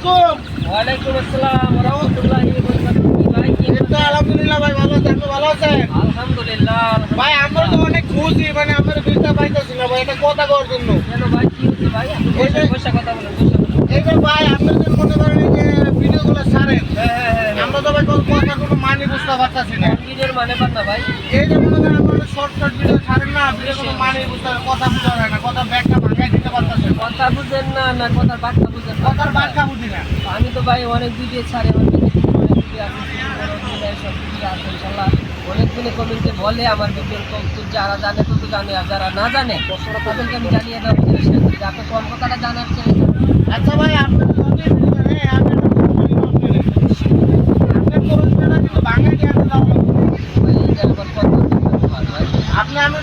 আলাইকুম। ওয়ালাইকুম আসসালাম ওয়া রাহমাতুল্লাহি ওয়া বারাকাতুহু। ভাই কি এই তো আলহামদুলিল্লাহ ভাই, ভালো আছি। আপনি ভালো আছেন? আলহামদুলিল্লাহ। ভাই আমরা তো অনেক খুশি, মানে আপনার ভিসা পাইতেছি না ভাই, এটা কথা করার জন্য। কেন ভাই কি হচ্ছে ভাই? আপনি এই যে- বসে কথা বলেন, বসে বলেন। এই যে ভাই আপনার যে মনে করেন এই যে ভিডিওগুলো ছাড়েন, হ্যাঁ। আমরা তো ভাই কথা কোনো মানে বুঝতে পারতাছি না। নিজের মানে পান না ভাই। এই যে মনে করেন আপনারা শর্ট ভিডিও ছাড়েন না, ভিডিও কোনো মানে বুঝতে কথা বোঝা যায় না, কথা ব্যাখ্যা ভাঙাই দিতে পারতাছে না, কথা বুঝেন না কথার বার্তা বুঝেন না? কথার ব্যাখ্যা বুঝি না। আমি তো ভাই অনেক ভিডিও ছাড়ি, আমার অনেক ভিডিও আছে, সব ভিডিও আছে ইনশাল্লাহ। অনেক দিনে কমেন্টে বলে আমার ভিডিওর কৌতুক, যারা জানে তত জানে, আর যারা না জানে তাদেরকে আমি জানিয়ে দেওয়ার চেষ্টা করি, যাতে কম কথাটা জানার চেয়ে। আচ্ছা ভাই, আপনি যদি আমি আপনার করুন কিন্তু বাঙালি আনতে দাও। ভাই এটা আবার কথা ভাই। আপনি আমি